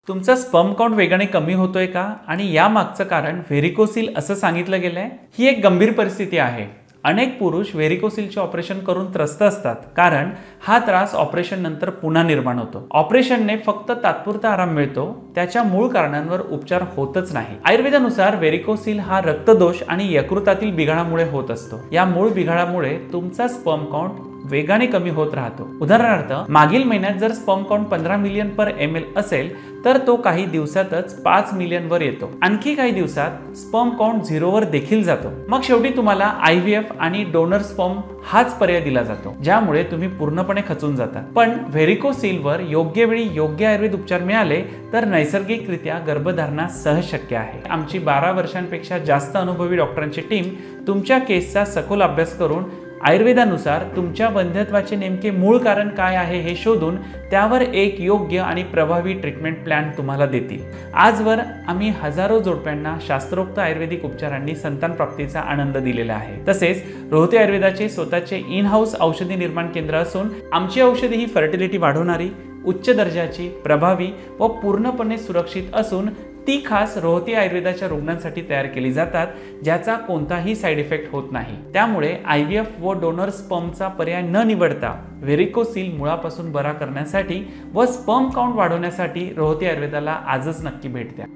तुमचा sperm count वेगाने कमी होतोय का आणि यामागचं कारण व्हेरिकोसिल असं सांगितलं गेलंय। ही एक गंभीर परिस्थिती आहे। अनेक पुरुष व्हेरिकोसिलचे ऑपरेशन करून त्रस्त असतात कारण हा त्रास ऑपरेशन नंतर पुन्हा निर्माण होतो। ऑपरेशनने फक्त तात्पुरता आराम मिळतो, त्याच्या मूळ कारणांवर उपचार होतच नाही। आयुर्वेदानुसार व्हेरिकोसिल हा रक्तदोष आणि यकृतातील बिघाडामुळे होत असतो। या मूळ बिघाडामुळे तुमचा स्पर्म काउंट वेगाने कमी होत राहतो। उदाहरणार्थ, मागील महिन्यात जर स्पर्म काउंट 15 मिलियन पर ml असेल तर तो काही दिवसातच 5 मिलियन वर येतो। आणखी काही दिवसात स्पर्म काउंट 0 वर देखील जातो। मग शेवटी तुम्हाला IVF आणि डोनर स्पर्म हाच पर्याय दिला जातो, ज्यामुळे तुम्ही पूर्णपणे खचून जाता। पण व्हेरिकोसिलवर योग्य वेळी योग्य आयुर्वेद उपचार मिळाले तर नैसर्गिकरित्या गर्भधारणा सहज शक्य आहे। आमची 12 वर्षांपेक्षा जास्त अनुभवी डॉक्टरांची टीम तुमच्या केसचा सखोल अभ्यास करून आयुर्वेदानुसार तुमच्या वंध्यत्वाचे नेमके मूळ कारण काय आहे हे शोधून त्यावर एक योग्य आणि प्रभावी ट्रीटमेंट प्लॅन तुम्हाला देतील। आजवर आम्ही हजारो जोडप्यांना शास्त्रोक्त आयुर्वेदिक उपचारांनी संतान प्राप्तीचा आनंद दिलेला आहे। तसेच रोहते आयुर्वेदाचे स्वतःचे इन हाऊस औषधी निर्माण केंद्र असून आमची औषधी ही फर्टिलिटी वाढवणारी, उच्च दर्जाची, प्रभावी व पूर्णपणे सुरक्षित असून ती खास रोहते आयुर्वेदाच्या रुग्णांसाठी तयार केली जातात, ज्याचा कोणताही साइड इफेक्ट होत नाही। त्यामुळे IVF व डोनर स्पर्मचा पर्याय न निवडता व्हेरिकोसिल मुळापासून बरा करण्यासाठी व स्पर्म काउंट वाढवण्यासाठी रोहते आयुर्वेदाला आजच नक्की भेट द्या।